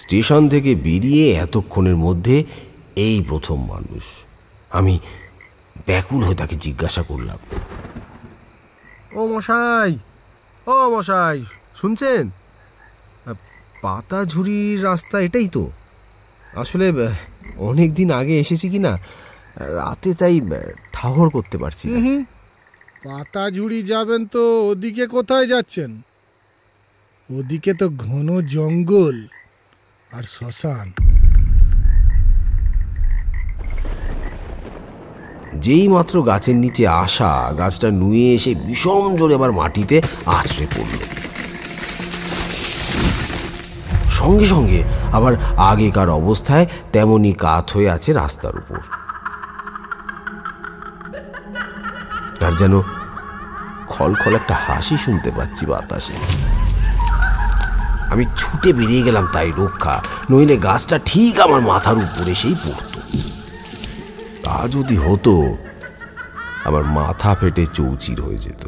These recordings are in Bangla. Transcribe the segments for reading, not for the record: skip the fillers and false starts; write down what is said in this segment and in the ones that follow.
স্টেশন থেকে বেরিয়ে এতক্ষণের মধ্যে এই প্রথম মানুষ। আমি ব্যাকুল হয়ে তাকে জিজ্ঞাসা করলাম, ও মশাই, ও মশাই, শুনছেন? পাতাঝুরির রাস্তা এটাই তো? আসলে অনেক দিন আগে এসেছি কি না, রাতে তাই ঠাহর করতে পারছি না। পাতাঝুরি যাবেন তো ওদিকে কোথায় যাচ্ছেন? ওদিকে তো ঘন জঙ্গল আর শ্মশান। যেই মাত্র গাছের নিচে আসা, গাছটা নুয়ে এসে ভীষণ জোরে আবার মাটিতে আছড়ে পড়ল। সঙ্গে সঙ্গে আবার আগেকার অবস্থায় তেমনই কাত হয়ে আছে রাস্তার উপর। আর যেন খলখল একটা হাসি শুনতে পাচ্ছি বাতাসে। আমি ছুটে বেরিয়ে গেলাম তাই রক্ষা, নইলে গাছটা ঠিক আমার মাথার উপর এসেই পড়ত। তা যদি হতো, আমার মাথা ফেটে চৌচির হয়ে যেত।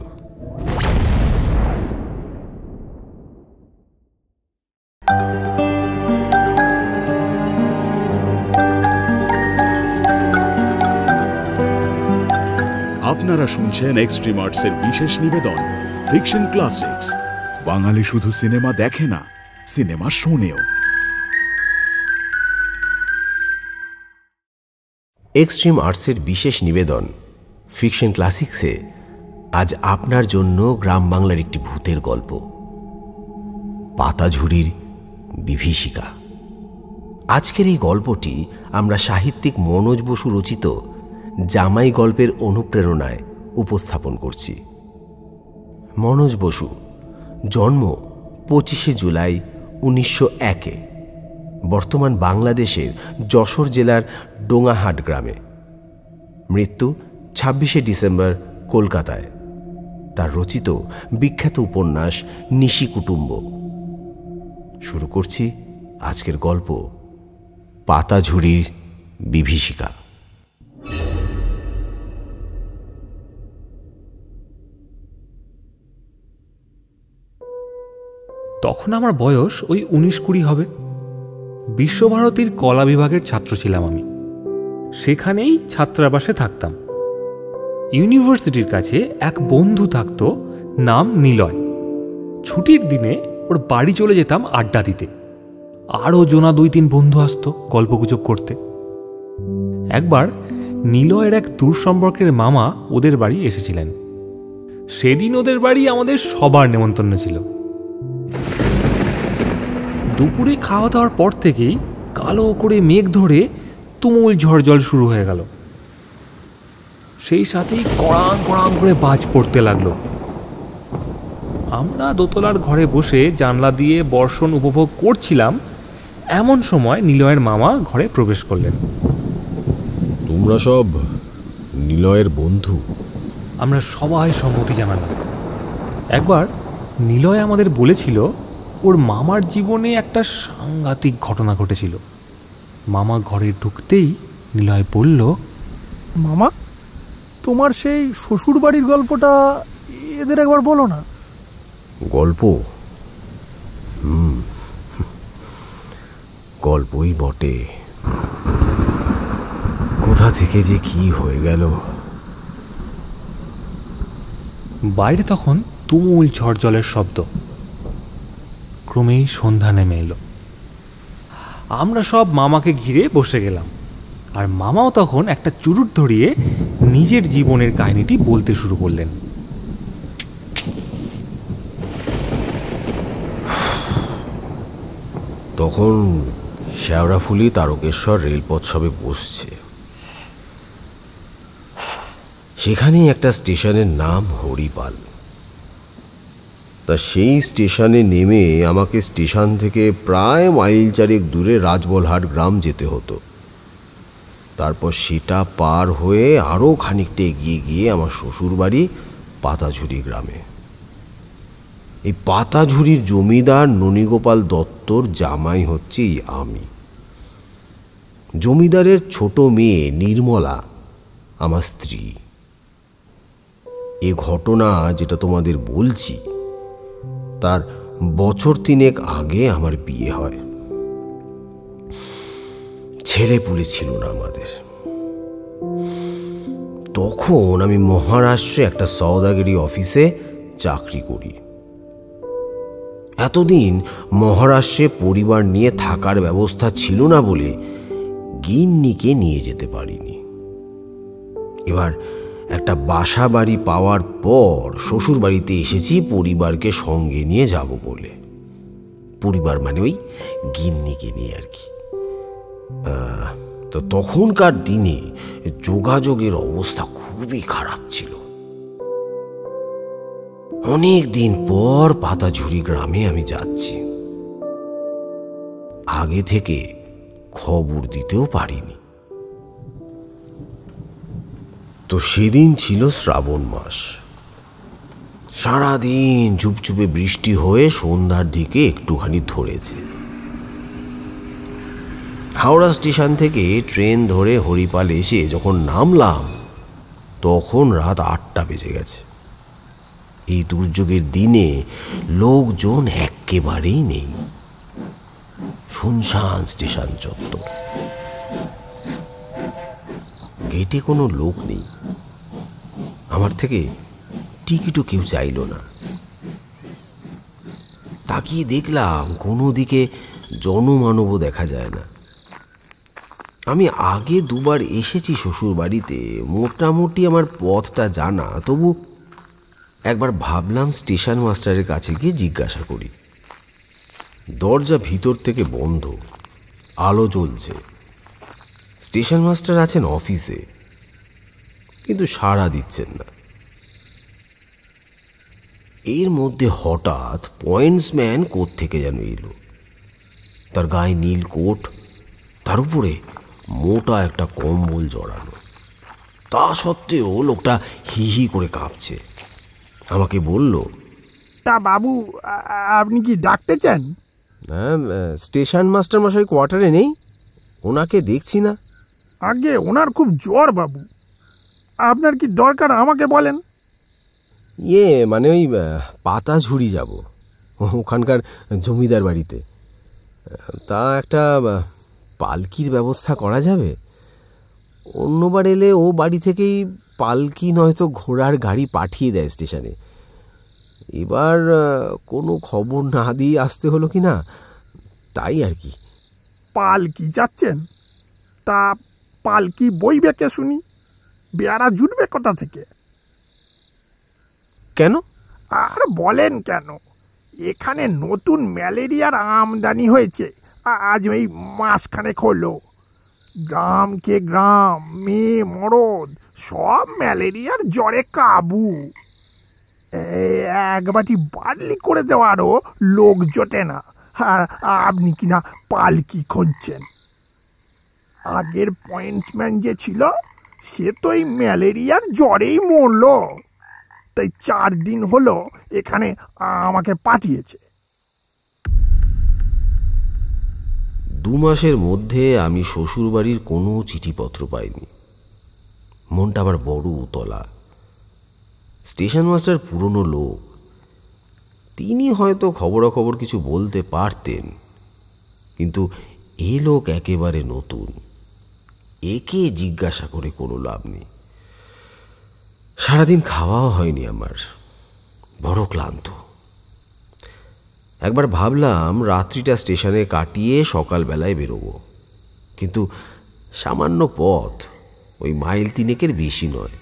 আপনারা শুনছেন এক্সট্রিম আর্টসের বিশেষ নিবেদন ফিকশন ক্লাসিক্স। বাঙালি শুধু সিনেমা দেখে না, সিনেমা শোনেও। এক্সট্রিম আর্টসের বিশেষ নিবেদন ফিকশন ক্লাসিক্সে আজ আপনার জন্য গ্রাম বাংলার একটি ভূতের গল্প, পাতাঝুরির বিভীষিকা। আজকের এই গল্পটি আমরা সাহিত্যিক মনোজ বসু রচিত জামাই গল্পের অনুপ্রেরণায় উপস্থাপন করছি। মনোজ বসু, জন্ম 25শে জুলাই 1901, বর্তমান বাংলাদেশের যশোর জেলার ডোঙাহাট গ্রামে। মৃত্যু 26শে ডিসেম্বর কলকাতায়। তার রচিত বিখ্যাত উপন্যাস নিশি কুটুম্ব। শুরু করছি আজকের গল্প পাতাঝুরির বিভীষিকা। তখন আমার বয়স ওই 19-20 হবে। বিশ্বভারতীর কলা বিভাগের ছাত্র ছিলাম আমি। সেখানেই ছাত্রাবাসে থাকতাম। ইউনিভার্সিটির কাছে এক বন্ধু থাকতো, নাম নিলয়। ছুটির দিনে ওর বাড়ি চলে যেতাম আড্ডা দিতে। আরও জোনা 2-3 বন্ধু আসতো গল্পগুজব করতে। একবার নিলয়ের এক দূর সম্পর্কের মামা ওদের বাড়ি এসেছিলেন। সেদিন ওদের বাড়ি আমাদের সবার নেমন্তন্ন ছিল। দুপুরে খাওয়া দাওয়ার পর থেকেই কালো করে মেঘ ধরে তুমুল ঝড় জল শুরু হয়ে গেল। সেই সাথেই কড়াং কড়াং করে বাজ পড়তে লাগলো। আমরা দোতলার ঘরে বসে জানলা দিয়ে বর্ষণ উপভোগ করছিলাম। এমন সময় নিলয়ের মামা ঘরে প্রবেশ করলেন। তোমরা সব নিলয়ের বন্ধু? আমরা সবাই সম্মতি জানালাম। একবার নিলয় আমাদের বলেছিল ওর মামার জীবনে একটা সাংঘাতিক ঘটনা ঘটেছিল। মামা ঘরে ঢুকতেই নিলয় বলল, মামা, তোমার সেই শ্বশুর বাড়ির গল্পটা এদের একবার বলো না। গল্প? গল্পই বটে। কোথা থেকে যে কি হয়ে গেল। বাইরে তখন তুমুল ঝড় জলের শব্দ। ক্রমেই সন্ধ্যা নেমে এলো। আমরা সব মামাকে ঘিরে বসে গেলাম। আর মামাও তখন একটা চুরুট ধরিয়ে নিজের জীবনের কাহিনীটি বলতে শুরু করলেন। তখন শেওড়াফুলি তারকেশ্বর রেলপথ সবে বসছে। সেখানেই একটা স্টেশনের নাম হরিপাল। তা সেই স্টেশনে নেমে আমাকে স্টেশন থেকে প্রায় মাইল 4 দূরে রাজবলহাট গ্রাম যেতে হতো। তারপর সেটা পার হয়ে আরও খানিকটা এগিয়ে গিয়ে আমার শ্বশুর বাড়ি পাতাঝুরি গ্রামে। এই পাতাঝুরির জমিদার ননীগোপাল দত্তর জামাই হচ্ছি আমি। জমিদারের ছোট মেয়ে নির্মলা আমার স্ত্রী। এ ঘটনা যেটা তোমাদের বলছি, তার বছর 3 আগে আমার বিয়ে হয়। ছেলেপুলে ছিল না আমাদের। তখন আমি মহারাষ্ট্রে একটা সওদাগরি অফিসে চাকরি করি। এতদিন মহারাষ্ট্রে পরিবার নিয়ে থাকার ব্যবস্থা ছিল না বলে গিন্নিকে নিয়ে যেতে পারিনি। এবার একটা বাসা বাড়ি পাওয়ার পর শ্বশুর বাড়িতে এসেছি পরিবারকে সঙ্গে নিয়ে যাব বলে। পরিবার মানে ওই গিন্নিকে নিয়ে আর কি। তো তখনকার দিনে যোগাযোগের অবস্থা খুবই খারাপ ছিল। অনেক দিন পর পাতাঝুরি গ্রামে আমি যাচ্ছি। আগে থেকে খবর দিতেও পারিনি। তো সেদিন ছিল শ্রাবণ মাস। সারাদিন চুপচুপে বৃষ্টি হয়ে সন্ধ্যার দিকে একটুখানি ধরেছে। হাওড়া স্টেশন থেকে ট্রেন ধরে হরিপাল এসে যখন নামলাম তখন রাত 8টা বেজে গেছে। এই দুর্যোগের দিনে লোকজন একেবারেই নেই। শুনশান স্টেশন চত্বর। গেটে কোনো লোক নেই। আমার থেকে টিকিটও কেউ চাইল না। তাকিয়ে দেখলাম কোনো দিকে জনমানবও দেখা যায় না। আমি আগে দুবার এসেছি শ্বশুর বাড়িতে, মোটামুটি আমার পথটা জানা। তবু একবার ভাবলাম স্টেশন মাস্টারের কাছে গিয়ে জিজ্ঞাসা করি। দরজা ভিতর থেকে বন্ধ, আলো জ্বলছে। স্টেশন মাস্টার আছেন অফিসে, কিন্তু সাড়া দিচ্ছেন না। এর মধ্যে হঠাৎ পয়েন্টসম্যান কোত্থেকে যেন এলো। তার গায়ে নীল কোট, তার উপরে মোটা একটা কম্বল জড়ানো। তা সত্ত্বেও লোকটা হি হি করে কাঁপছে। আমাকে বলল, তা বাবু, আপনি কি ডাকতে চান? স্টেশন মাস্টার মশাই কোয়ার্টারে নেই, ওনাকে দেখছি না। আগে ওনার খুব জ্বর বাবু। আপনার কি দরকার আমাকে বলেন। মানে ওই পাতাঝুরি যাব, ওখানকার জমিদার বাড়িতে। তা একটা পালকির ব্যবস্থা করা যাবে? অন্যবার এলে ও বাড়ি থেকেই পালকি নয়তো ঘোড়ার গাড়ি পাঠিয়ে দেয় স্টেশনে। এবার কোনো খবর না দিয়ে আসতে হলো কি না, তাই আর কি। পালকি যাচ্ছেন? তা পালকি বইবে কে শুনি? বেড়া জুটবে কোথা থেকে? কেন? আর বলেন কেন, এখানে নতুন ম্যালেরিয়ার আমদানি হয়েছে। আজ এই মাসখানেক হলো। গ্রামকে গ্রাম, মেয়ে মরদ সব ম্যালেরিয়ার জ্বরে কাবু। এক বাটি বার্লি করে দেওয়ারও লোক জোটে না। আর আপনি কিনা পালকি খুঁজছেন। আগের পয়েন্টসম্যান যে ছিল সে তো এই ম্যালেরিয়ার জ্বরেই মরল। তাই 4 দিন হলো এখানে আমাকে পাঠিয়েছে। 2 মাসের মধ্যে আমি শ্বশুরবাড়ির কোনো চিঠিপত্র পাইনি। মনটা আমার বড় উতলা। স্টেশন মাস্টার পুরনো লোক, তিনি হয়তো খবরাখবর কিছু বলতে পারতেন, কিন্তু এ লোক একেবারে নতুন। একে জিজ্ঞাসা করে কোনো লাভ নেই। সারাদিন খাওয়াও হয়নি আমার, বড় ক্লান্ত। একবার ভাবলাম রাত্রিটা স্টেশনে কাটিয়ে সকালবেলায় বেরোবো, কিন্তু সামান্য পথ, ওই মাইল 3 বেশি নয়।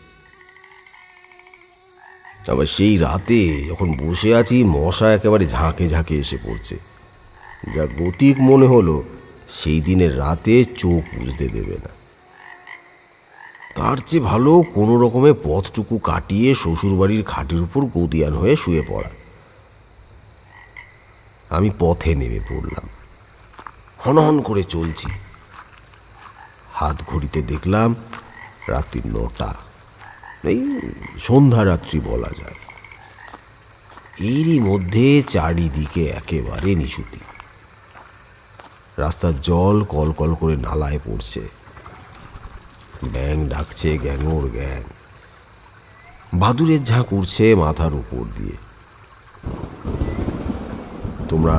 আবার সেই রাতে যখন বসে আছি, মশা একেবারে ঝাঁকে ঝাঁকে এসে পড়ছে। যা গতিক মনে হলো সেই দিনের রাতে চোখ বুঝতে দেবে না। তার চেয়ে ভালো কোনো রকমে পথটুকু কাটিয়ে শ্বশুরবাড়ির খাটের উপর গদিয়ান হয়ে শুয়ে পড়া। আমি পথে নেমে পড়লাম। হনহন করে চলছি। হাত ঘড়িতে দেখলাম রাত্রি 9টা, এই সন্ধ্যা রাত্রি বলা যায়। এরই মধ্যে চারিদিকে একেবারে নিশুতি। রাস্তার জল কলকল করে নালায় পড়ছে। ব্যাঙ ডাকছে গ্যাঙর গ্যাং। বাদুড়ের ঝাঁক উড়ছে মাথার উপর দিয়ে। তোমরা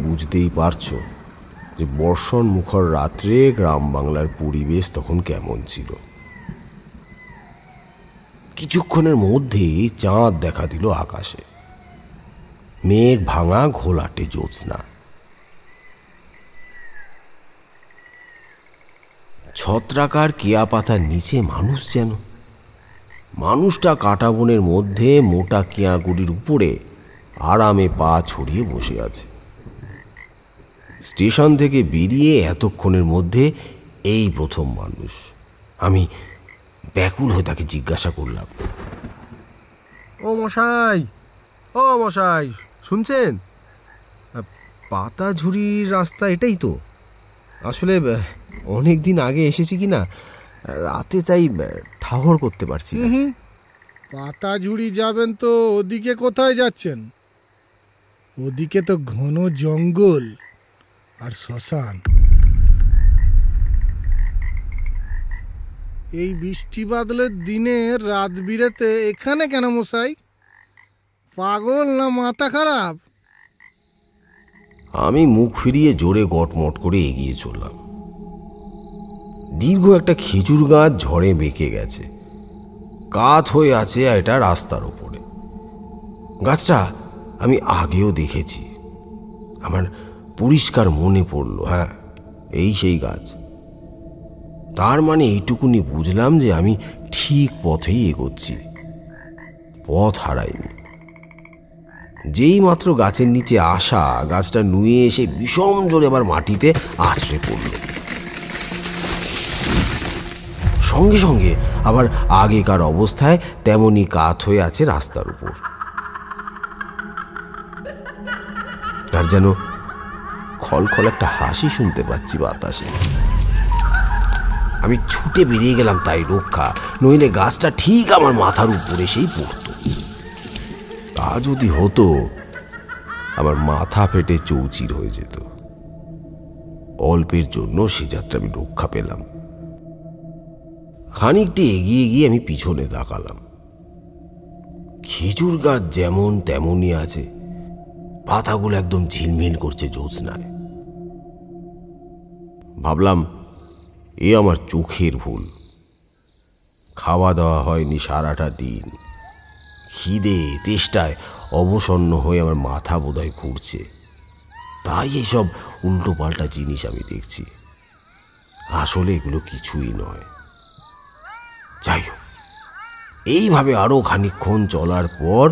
বুঝতেই পারছো যে বর্ষণ মুখর রাত্রে গ্রাম বাংলার পরিবেশ তখন কেমন ছিল। কিছুক্ষণের মধ্যেই চাঁদ দেখা দিল আকাশে। মেঘ ভাঙা ঘোলাটে জ্যোৎস্না। ছত্রাকার কেয়া পাতার নিচে মানুষ যেন। মানুষটা কাঁটা বনের মধ্যে মোটা কেয়াগুড়ির উপরে আরামে পা ছড়িয়ে বসে আছে। স্টেশন থেকে বেরিয়ে এতক্ষণের মধ্যে এই প্রথম মানুষ। আমি ব্যাকুল হয়ে তাকে জিজ্ঞাসা করলাম, ও মশাই, ও মশাই, শুনছেন? পাতাঝুরির রাস্তা এটাই তো? আসলে অনেক দিন আগে এসেছি কি না, রাতে তাই ঠাহর করতে পারছি না। পাতাঝুরি যাবেন তো ওদিকে কোথায় যাচ্ছেন? ওদিকে তো ঘন জঙ্গল আর শ্মশান। এই বৃষ্টি বাদলের দিনে রাত বিরেতে এখানে কেন মশাই? পাগল না মাথা খারাপ? আমি মুখ ফিরিয়ে জোরে গটমট করে এগিয়ে চললাম। দীর্ঘ একটা খেজুর গাছ ঝড়ে বেঁকে গেছে, কাত হয়ে আছে এটা রাস্তার ওপরে। গাছটা আমি আগেও দেখেছি, আমার পরিষ্কার মনে পড়ল। হ্যাঁ, এই সেই গাছ। তার মানে এইটুকুনি বুঝলাম যে আমি ঠিক পথেই এগোচ্ছি, পথ হারাইনি। যেই মাত্র গাছের নিচে আসা, গাছটা নুয়ে এসে বিষম জোরে আবার মাটিতে আছড়ে পড়ল। সঙ্গে সঙ্গে আবার আগেকার অবস্থায় তেমনি কাত হয়ে আছে রাস্তার উপর। আর যেন খলখল একটা হাসি শুনতে পাচ্ছি বাতাসে। আমি ছুটে বেরিয়ে গেলাম তাই রক্ষা, নইলে গাছটা ঠিক আমার মাথার উপর এসেই পড়ত। তা যদি হতো, আমার মাথা ফেটে চৌচির হয়ে যেত। অল্পের জন্য সে যাত্রা আমি রক্ষা পেলাম। খানিকটি এগিয়ে গিয়ে আমি পিছনে তাকালাম। খেজুর গাছ যেমন তেমনই আছে, পাতাগুলো একদম ঝিলমিল করছে জ্যোৎস্নায়। ভাবলাম, এ আমার চোখের ভুল। খাওয়া দাওয়া হয়নি সারাটা দিন, খিদে তেষ্টায় অবসন্ন হয়ে আমার মাথা বোধহয় ঘুরছে, তাই এসব উল্টো পাল্টা জিনিস আমি দেখছি। আসলে এগুলো কিছুই নয়। যাই হোক, এইভাবে আরো খানিকক্ষণ চলার পর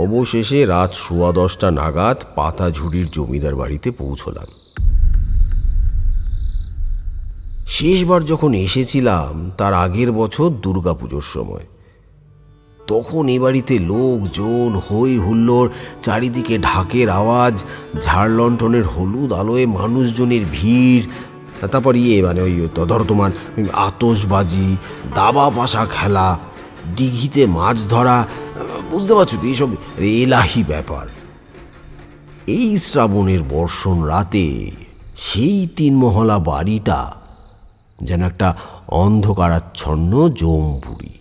অবশেষে রাত 10:15 নাগাদ পাতাঝুরির জমিদার বাড়িতে পৌঁছলাম। শেষবার যখন এসেছিলাম তার আগের বছর দুর্গাপুজোর সময়। তখন এ বাড়িতে লোকজন, হই হুল্লোড়, চারিদিকে ঢাকের আওয়াজ, ঝাড়লণ্ঠনের হলুদ আলোয় মানুষজনের ভিড়, তারপর মানে ওই ধরো তোমার আতশবাজি, দাবা পাশা খেলা, দিঘিতে মাছ ধরা, বুঝতে পারছো তো, এইসব এলাহি ব্যাপার। এই শ্রাবণের বর্ষণ রাতে সেই 3 মহলা বাড়িটা যেন একটা অন্ধকারাচ্ছন্ন জমপুরি।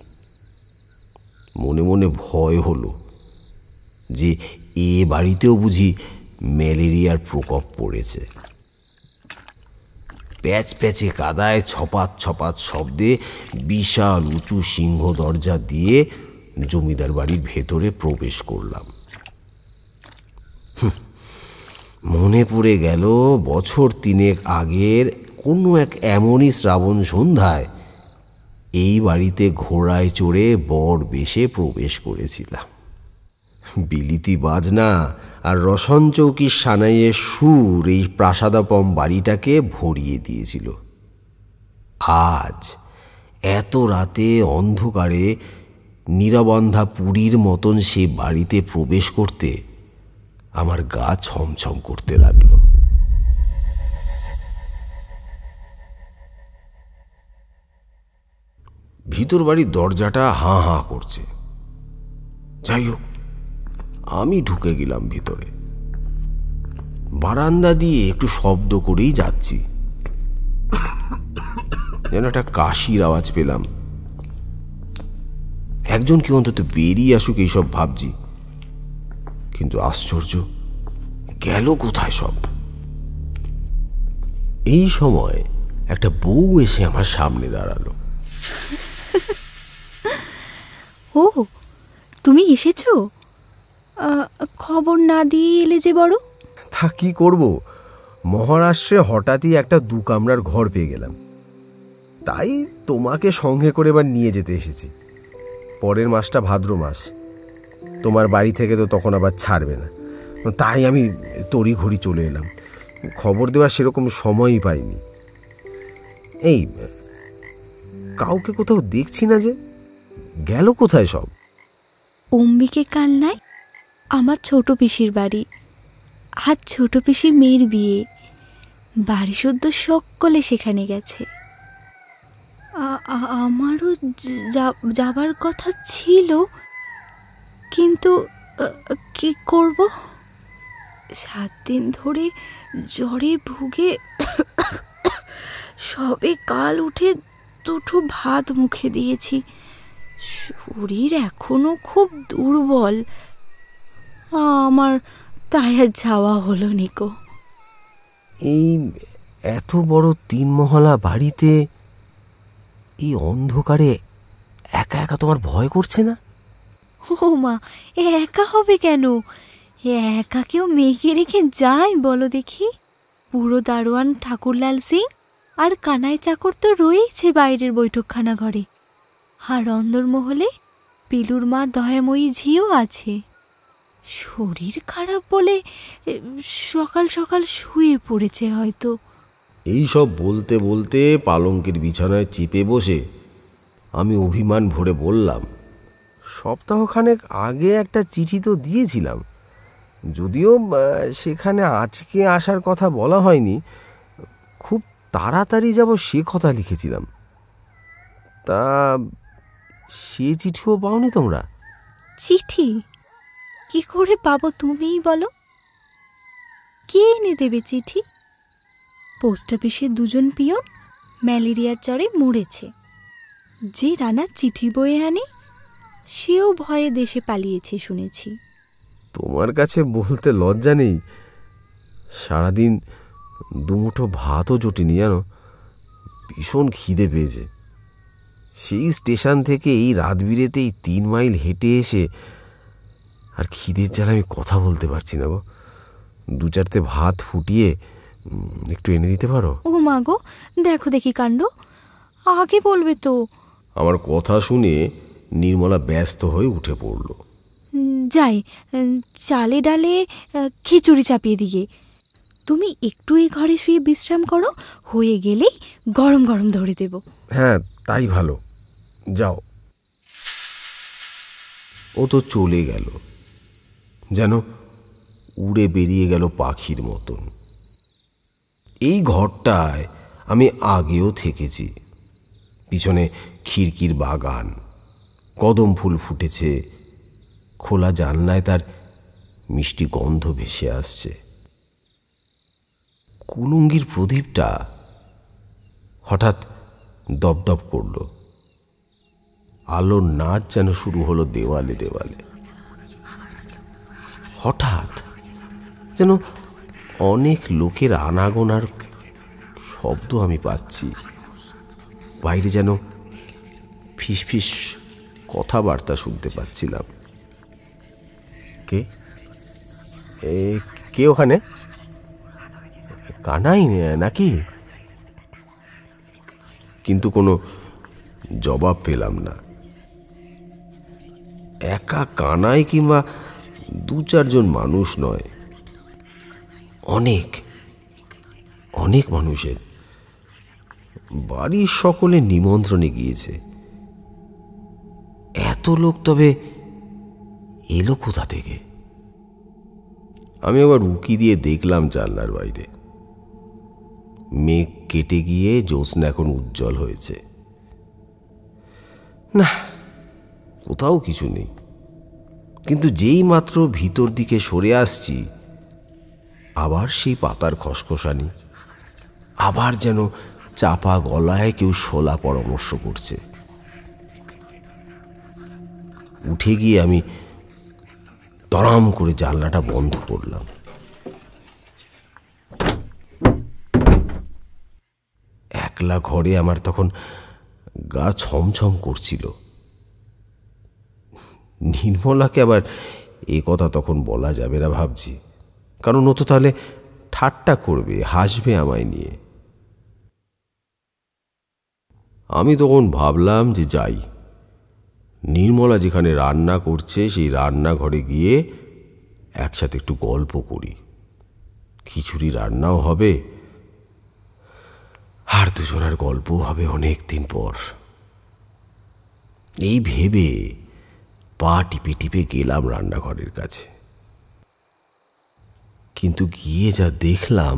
মনে মনে ভয় হলো যে এ বাড়িতেও বুঝি ম্যালেরিয়ার প্রকোপ পড়েছে। প্যাচ প্যাচে কাদায় ছপাত ছপাত শব্দে বিশাল উঁচু সিংহ দরজা দিয়ে জমিদার বাড়ির ভেতরে প্রবেশ করলাম। মনে পড়ে গেল বছর 3 আগের কোনো এক এমনই শ্রাবণ সন্ধ্যায় এই বাড়িতে ঘোড়ায় চড়ে বর বেশে প্রবেশ করেছিলাম। বিলিতি বাজনা আর রসন চৌকির সানাইয়ের সুর এই প্রাসাদাপম বাড়িটাকে ভরিয়ে দিয়েছিল। আজ এত রাতে অন্ধকারে নিরবন্ধা পুরীর মতন সে বাড়িতে প্রবেশ করতে আমার গা ছমছম করতে লাগলো। ভিতর বাড়ির দরজাটা হাঁ হাঁ করছে। যাই হোক, আমি ঢুকে গেলাম ভিতরে। বারান্দা দিয়ে একটু শব্দ করেই যাচ্ছি, যেন একটা কাশির আওয়াজ পেলাম। একজন কি অন্তত বেরিয়ে আসুক এইসব ভাবছি, কিন্তু আশ্চর্য, গেল কোথায় সব? এই সময় একটা বউ এসে আমার সামনে দাঁড়ালো। ও, তুমি এসেছো? খবর না দিয়ে এলে যে বড়। তা কি করব, মহারাষ্ট্রে হঠাৎই একটা 2 কামরার ঘর পেয়ে গেলাম, তাই তোমাকে সঙ্গে করে এবার নিয়ে যেতে এসেছি। পরের মাসটা ভাদ্র মাস, তোমার বাড়ি থেকে তো তখন আবার ছাড়বে না, তাই আমি তড়ি ঘড়ি চলে এলাম। খবর দেওয়ার সেরকম সময়ই পাইনি। এই কাউকে কোথাও দেখছি না যে, গেল কোথায় সব? অম্বিকে কালনায় আমার ছোট পিসির বাড়ি, আর ছোট পিসির মেয়ের বিয়ে, বাড়ি শুদ্ধ সকলে সেখানে গেছে। আমারও যাবার কথা ছিল, কিন্তু কি করব, 7 দিন ধরে জ্বরে ভুগে সবে কাল উঠে 2 ভাত মুখে দিয়েছি। শরীর এখনো খুব দুর্বল। আমার তাই আর যাওয়া হলো নিকো। এই এত বড় 3 মহলা বাড়িতে এই অন্ধকারে একা একা তোমার ভয় করছে না? ও মা, একা হবে কেন? একা কেউ মেয়েকে রেখে যায় বলো দেখি? পুরো দারোয়ান ঠাকুরলাল সিং আর কানাই চাকর তো রয়েছে বাইরের বৈঠকখানা ঘরে, আর অন্দরমহলে পিলুর মা দয়াময়ী ঝিও আছে। শরীর খারাপ বলে সকাল সকাল শুয়ে পড়েছে হয়তো। এই সব বলতে বলতে পালঙ্কের বিছানায় চেপে বসে আমি অভিমান ভরে বললাম, সপ্তাহখানেক আগে একটা চিঠি তো দিয়েছিলাম, যদিও সেখানে আজকে আসার কথা বলা হয়নি, খুব তাড়াতাড়ি যাব সে কথা লিখেছিলাম। তা সে চিঠিও পাওনি তোমরা? চিঠি কি করে পাবো তুমিই বলো? কে এনে দেবে চিঠি? পোস্ট অফিসে 2 জন পিয়ন ম্যালেরিয়ার জ্বরে মরেছে। যে রানা চিঠি বয়ে আনে সেও ভয়ে দেশে পালিয়েছে শুনেছি। তোমার কাছে বলতে লজ্জা নেই, সারাদিন 2 মুঠো ভাতও জোটেনি জানো, ভীষণ খিদে পেয়েছে। সেই স্টেশন থেকে এই রাত বিরেতেই 3 মাইল হেঁটে এসে আর খিদের জ্বালা আমি কথা বলতে পারছি না গো। 2-4টে ভাত ফুটিয়ে একটু এনে দিতে পারো? ও মা গো, দেখো দেখি কাণ্ড, আগে বলবে তো। আমার কথা শুনে নির্মলা ব্যস্ত হয়ে উঠে পড়ল। যাই, চালে ডালে খিচুড়ি চাপিয়ে দিয়ে তুমি একটু এই ঘরে শুয়ে বিশ্রাম করো, হয়ে গেলেই গরম গরম ধরে দেব। হ্যাঁ, তাই ভালো, যাও। ও তো চলে গেল, যেন উড়ে বেরিয়ে গেল পাখির মতন। এই ঘরটায় আমি আগেও থেকেছি। পিছনে খিড়কির বাগান, কদম ফুল ফুটেছে, খোলা জানলায় তার মিষ্টি গন্ধ ভেসে আসছে। কুলুঙ্গির প্রদীপটা হঠাৎ দপদপ করল, আলোর নাচ যেন শুরু হলো দেওয়ালে দেওয়ালে। হঠাৎ যেন অনেক লোকের আনাগোনার শব্দ আমি পাচ্ছি। বাইরে যেন ফিসফিস কথাবার্তা শুনতে পাচ্ছিলাম। কে কে ওখানে? কানাই নাকি? কিন্তু কোনো জবাব পেলাম না। একা কানাই কিংবা 2-4 জন মানুষ নয়, অনেক অনেক মানুষের বাড়ির সকলে নিমন্ত্রণে গিয়েছে। এত লোক তবে এলো কোথা থেকে? আমি আবার উকি দিয়ে দেখলাম জানলার বাইরে। মেঘ কেটে গিয়ে জ্যোৎস্না এখন উজ্জ্বল হয়েছে। না, কোথাও কিছু নেই। কিন্তু যেই মাত্র ভিতর দিকে সরে আসছি, আবার সেই পাতার খসখসানি, আবার যেন চাপা গলায় কেউ শোলা পরামর্শ করছে। উঠে গিয়ে আমি তরাম করে জানলাটা বন্ধ করলাম। একলা ঘরে আমার তখন গা ছমছম করছিল। নির্মলাকে আবার এ কথা তখন বলা যাবে না ভাবছি, কারণ ও তো তাহলে ঠাট্টা করবে, হাসবে আমায় নিয়ে। আমি তখন ভাবলাম যে যাই, নির্মলা যেখানে রান্না করছে সেই রান্নাঘরে গিয়ে একসাথে একটু গল্প করি, খিচুড়ি রান্নাও হবে আর দুজনের গল্পও হবে অনেক দিন পর। এই ভেবে পা টিপে টিপে গেলাম রান্নাঘরের কাছে, কিন্তু গিয়ে যা দেখলাম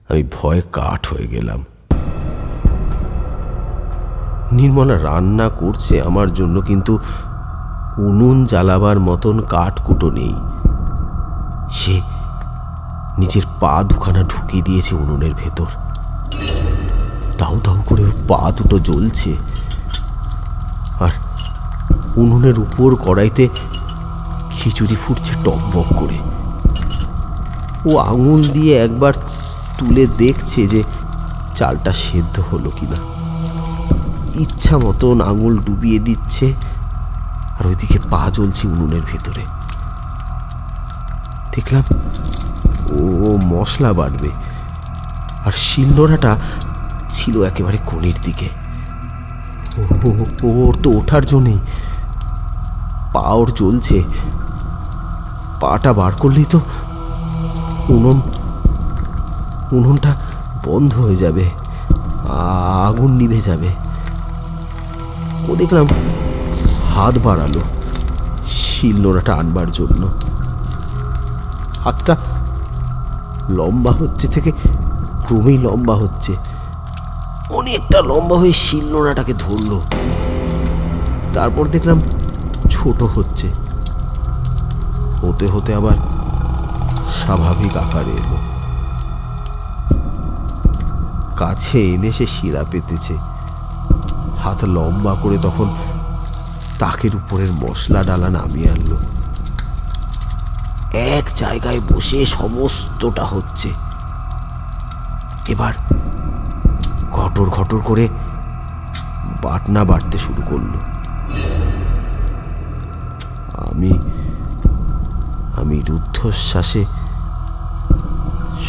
আমি ভয়ে কাঠ হয়ে গেলাম। নির্মলা রান্না করছে আমার জন্য, কিন্তু উনুন জ্বালাবার মতন কাঠকুটো নেই। সে নিজের পা দুখানা ঢুকিয়ে দিয়েছে উনুনের ভেতর, দাউ দাউ করে ওর পা দুটো জ্বলছে, আর উনুনের উপর কড়াইতে খিচুড়ি ফুটছে টকবক করে। ও আঙুল দিয়ে একবার তুলে দেখছে যে চালটা সেদ্ধ হলো কিনা, ইচ্ছা মতন আঙুল ডুবিয়ে দিচ্ছে, আর ওইদিকে পা জ্বলছে উনুনের ভেতরে। দেখলাম ও মশলা বাটবে, আর শিলনোড়াটা ছিল একেবারে কোণের দিকে। ওর তো ওঠার জন্যেই, পা ওর জ্বলছে, পাটা বার করলেই তো উনুনটা বন্ধ হয়ে যাবে, আগুন নিভে যাবে। ও দেখলাম হাত বাড়ালো শিলনোড়াটা আনবার জন্য। হাতটা লম্বা হচ্ছে থেকে ক্রমেই লম্বা হচ্ছে, অনেকটা লম্বা হয়ে শিলনোড়াটাকে ধরলো। তারপর দেখলাম ছোট হচ্ছে, হতে হতে আবার স্বাভাবিক আকারে এলো। কাছে এনে সে শিরা পেতেছে, হাত লম্বা করে তখন তাকের উপরের মশলা ডালা নামিয়ে আনলো। এক জায়গায় বসে সমস্তটা হচ্ছে। এবার ঘটর ঘটর করে বাটনা বাটতে শুরু করলো। আমি রুদ্ধশ্বাসে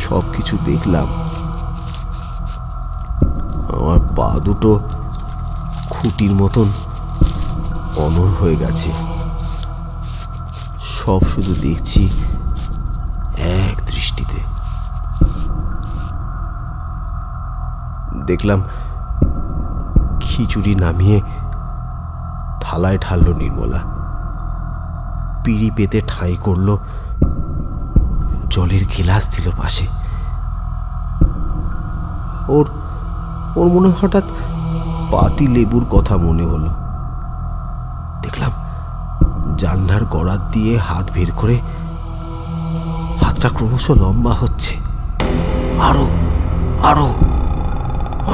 সব কিছু দেখলাম। আমার পা দুটো খুঁটির মতন অনড় হয়ে গেছে। সব শুধু দেখছি এক দৃষ্টিতে। দেখলাম খিচুড়ি নামিয়ে থালায় ঢাললো নির্মলা, পিঁড়ি পেতে ঠাঁই করলো, জলের গিলাস দিল পাশে। ওর মনে হঠাৎ পাতি লেবুর কথা মনে হলো। দেখলাম জানলার গড়ার দিয়ে হাত বের করে হাতটা ক্রমশ লম্বা হচ্ছে, আরো আরো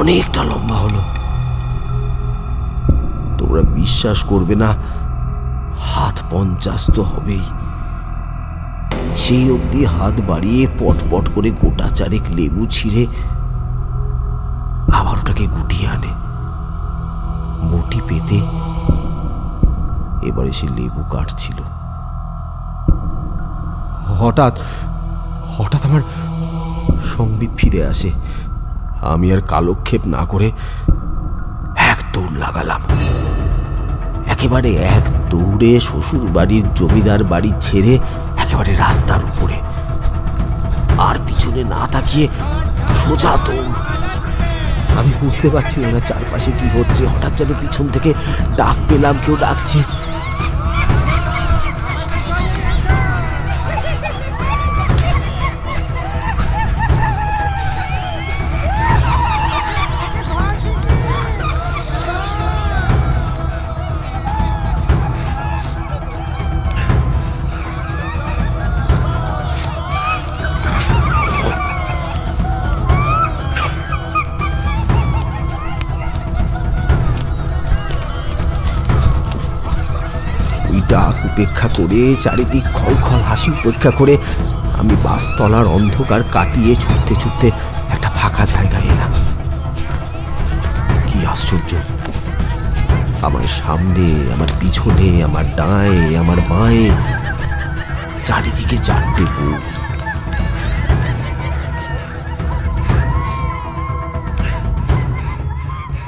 অনেকটা লম্বা হলো। তোমরা বিশ্বাস করবে না, হাত 50 তো হবেই। সেই অবধি হাত বাড়িয়ে পটপট করে গোটা চারেক লেবু ছিঁড়ে আবার ওটাকে গুটিয়ে আনে, বটি পেতে এবারে সে লেবু কাটছিল। হঠাৎ হঠাৎ আমার সংবিত ফিরে আসে। আমি আর কালক্ষেপ না করে এক দৌড় লাগালাম। একেবারে এক দৌড়ে শ্বশুর বাড়ির জমিদার বাড়ি ছেড়ে একেবারে রাস্তার উপরে, আর পিছনে না তাকিয়ে সোজা দৌড়। আমি বুঝতে পারছিলাম না চারপাশে কি হচ্ছে। হঠাৎ যেন পিছন থেকে ডাক পেলাম, কেউ ডাকছে। ডাক উপেক্ষা করে, চারিদিক খলখল হাসি উপেক্ষা করে আমি বাসতলার অন্ধকার কাটিয়ে ছুটতে ছুটতে একটা ফাঁকা জায়গায় এলাম। কি আশ্চর্য, আমার সামনে, আমার পিছনে, আমার ডায়ে, আমার বাঁয়ে চারিদিকে চারটে বউ।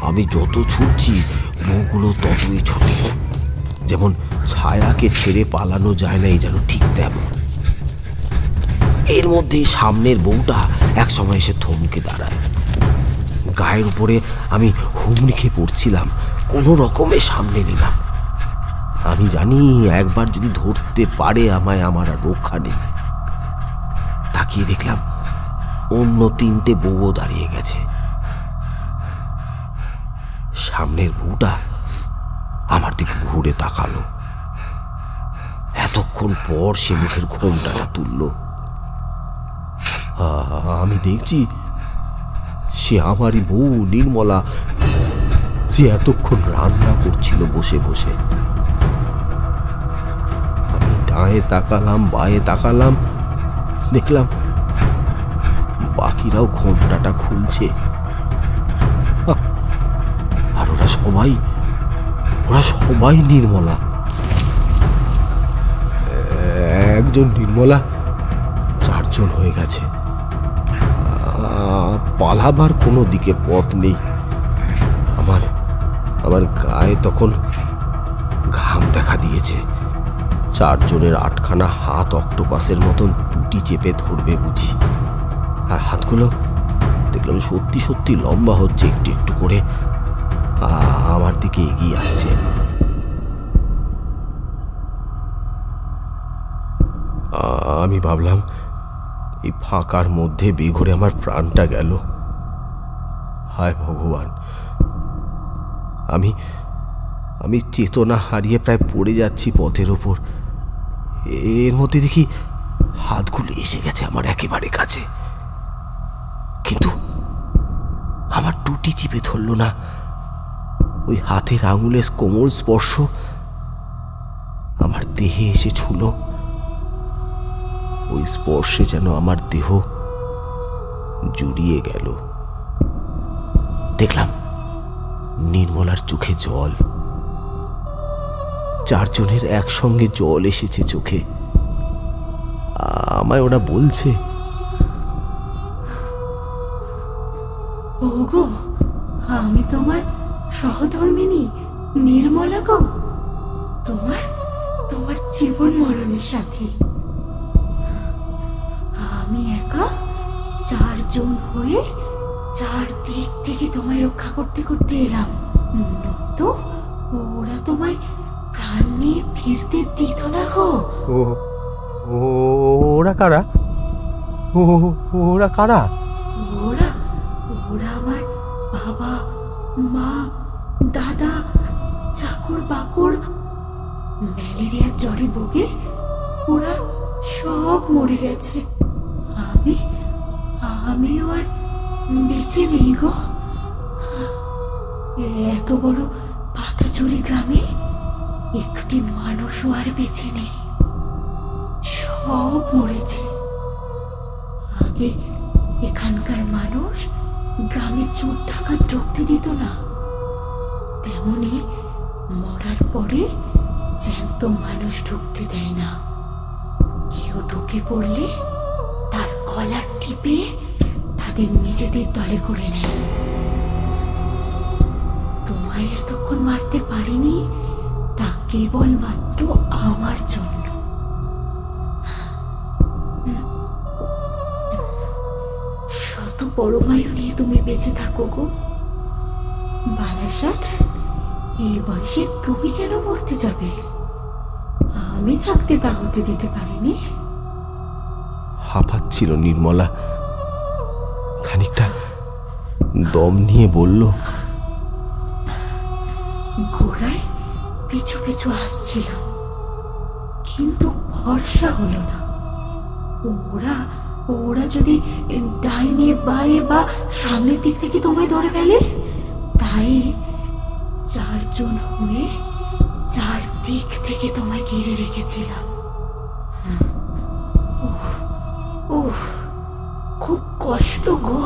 আমি যত ছুটছি বউগুলো ততই ছোটে। যেমন ছায়াকে ছেড়ে পালানো যায় না, এই যেন ঠিক তেমন। এর মধ্যেই সামনের বউটা একসময় এসে থমকে দাঁড়ায়। গায়ের উপরে আমি হুমড়ি খেয়ে পড়ছিলাম, কোনো রকমে সামনে নিলাম। আমি জানি একবার যদি ধরতে পারে আমায়, আমার আর রক্ষা নেই। তাকিয়ে দেখলাম অন্য তিনটে বউও দাঁড়িয়ে গেছে। সামনের বউটা আমার দিকে ঘুরে তাকালো। এতক্ষণ পর সে মুখের ঘোমটাটা তুলল। আমি দেখছি সে আমারই বউ নির্মলা, যে এতক্ষণ রান্না করছিল বসে বসে। আমি ডায়ে তাকালাম, বায়ে তাকালাম, দেখলাম বাকিরাও ঘোমটাটা খুলছে। আর ওরা সবাই নির্মলা। একজন নির্মলা, চারজন হয়ে গেছে। পালাবার কোনো দিকে পথ নেই। আমার গায়ে তখন ঘাম দেখা দিয়েছে। চারজনের আটখানা হাত অক্টোপাসের মতন টুটি চেপে ধরবে বুঝি। আর হাতগুলো দেখলাম সত্যি সত্যি লম্বা হচ্ছে, একটু একটু করে আমার দিকে এগিয়ে আসছে। আমি ভাবলাম এই ফাঁকার মধ্যে বেঘরে আমার প্রাণটা গেল। হায় ভগবান, আমি চেতনা হারিয়ে প্রায় পড়ে যাচ্ছি পথের ওপর। এর মধ্যে দেখি হাতগুলো এসে গেছে আমার একেবারে কাছে, কিন্তু আমার টুটি চিপে ধরল না। ওই হাতের আঙুলের কোমল স্পর্শ আমার দেহে এসে ছুঁল। ওই স্পর্শে যেন আমার দেহ জুড়িয়ে গেল। দেখলাম নির্মলার চোখে জল। চারজনের একসঙ্গে জল এসেছে চোখে। আমায় ওরা বলছে, ওগো, আমি তোমার সহধর্মিনী নির্মলা গো, তোমার জীবন মরণের সাথী। আমি একা চারজন হয়ে চারদিক থেকে তোমায় রক্ষা করতে করতে এলাম। তো ওরা তোমায় প্রাণ নিয়ে ফিরতে দিত না গো। ওরা কারা? ওরা কারা? ওরা আমার বাবা, মা, দাদা, চাকর বাকর। ম্যালেরিয়ার জ্বরে ভোগে ওরা সব মরে গেছে। আমিও আর বেঁচে নেই গো। এত বড় পাতাচুরি গ্রামে একটি মানুষও আর বেঁচে নেই, সব মরেছে। আগে এখানকার মানুষ গ্রামে চোর ডাকাত ঢুকতে দিত না, তেমনি মরার পরে জ্যান্ত মানুষ ঢুকতে দেয় না। কেউ ঢুকে পড়লে তার গলা টিপে তাদের নিজেদের দলে করে নেয়। তোমায় এতক্ষণ মারতে পারিনি, তা কেবলমাত্র আমার জন্য। শত পরমায়ু নিয়ে তুমি বেঁচে থাকো গো। বালাসাট, এই বয়সে তুমি কেন মরতে যাবে? আমি থাকতে তা হতে দিতে পারিনি। হাঁপাচ্ছিল নির্মলা। খানিকটা দম নিয়ে বলল, গোড়ায় পিছু পিছু আসছিলাম, কিন্তু ভরসা হলো না। ওরা যদি ডাইনে বায়ে বা সামনের দিক থেকে তোমায় ধরে ফেলে, তাই চারজন হয়ে চার দিক থেকে তোমায় ঘিরে রেখেছিলাম। খুব কষ্ট গো,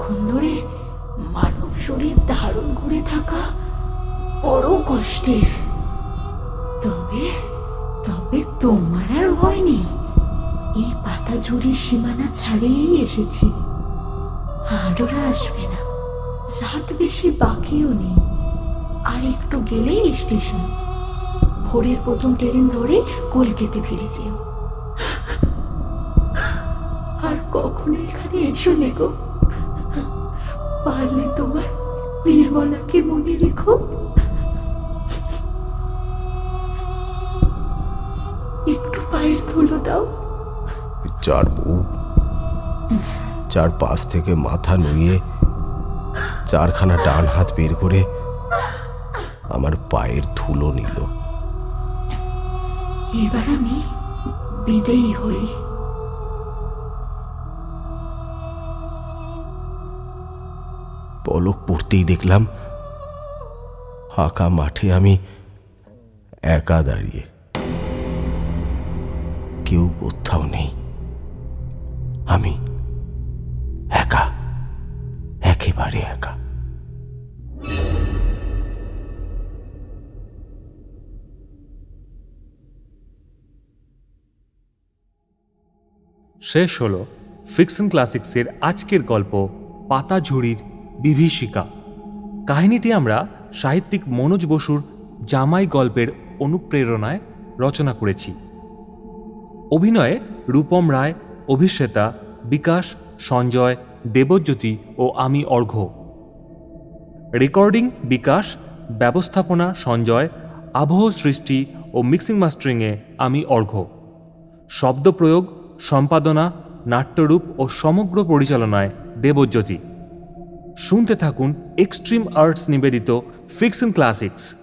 এতক্ষণ ধরে মানব শরীর ধারণ করে থাকা বড় কষ্টের। তবে তবে তোমার আর ভয় নেই। এই পাতা ঝুড়ির সীমানা ছাড়িয়েই এসেছি। আর ওরা আসবে না। রাত বেশি বাকিও নেই। আর একটু গেলেই স্টেশন। ভোরের প্রথম ট্রেন ধরে কলকাতা ফিরে যেও। আর কখনো এখানে এসো নে গো। পারলে তোমার নির্মলাকে মনে রেখো। একটু পায়ের ধুলো দাও। চার বউ চার পাশ থেকে মাথা নুয়ে চারখানা ডান হাত বের করে আমার পায়ের ধুলো নিল। এবার আমি বিদেয়ী হই। পলক পড়তেই দেখলাম ফাঁকা মাঠে আমি একা দাঁড়িয়ে। কেউ কোথাও নেই। আমি একা, একেবারে একা। শেষ হলো ফিকশন ক্লাসিক্সের আজকের গল্প পাতা ঝুড়ির বিভীষিকা। কাহিনীটি আমরা সাহিত্যিক মনোজ বসুর জামাই গল্পের অনুপ্রেরণায় রচনা করেছি। অভিনয়ে রূপম রায়, অভিশ্বেতা, বিকাশ, সঞ্জয়, দেবজ্যোতি ও আমি অর্ঘ্য। রেকর্ডিং বিকাশ, ব্যবস্থাপনা সঞ্জয়, আবহ সৃষ্টি ও মিক্সিং মাস্টারিংয়ে আমি অর্ঘ্য। শব্দ প্রয়োগ, সম্পাদনা, নাট্যরূপ ও সমগ্র পরিচালনায় দেবজ্যোতি। শুনতে থাকুন এক্সট্রিম আর্টস নিবেদিত ফিকশন ক্লাসিক্স।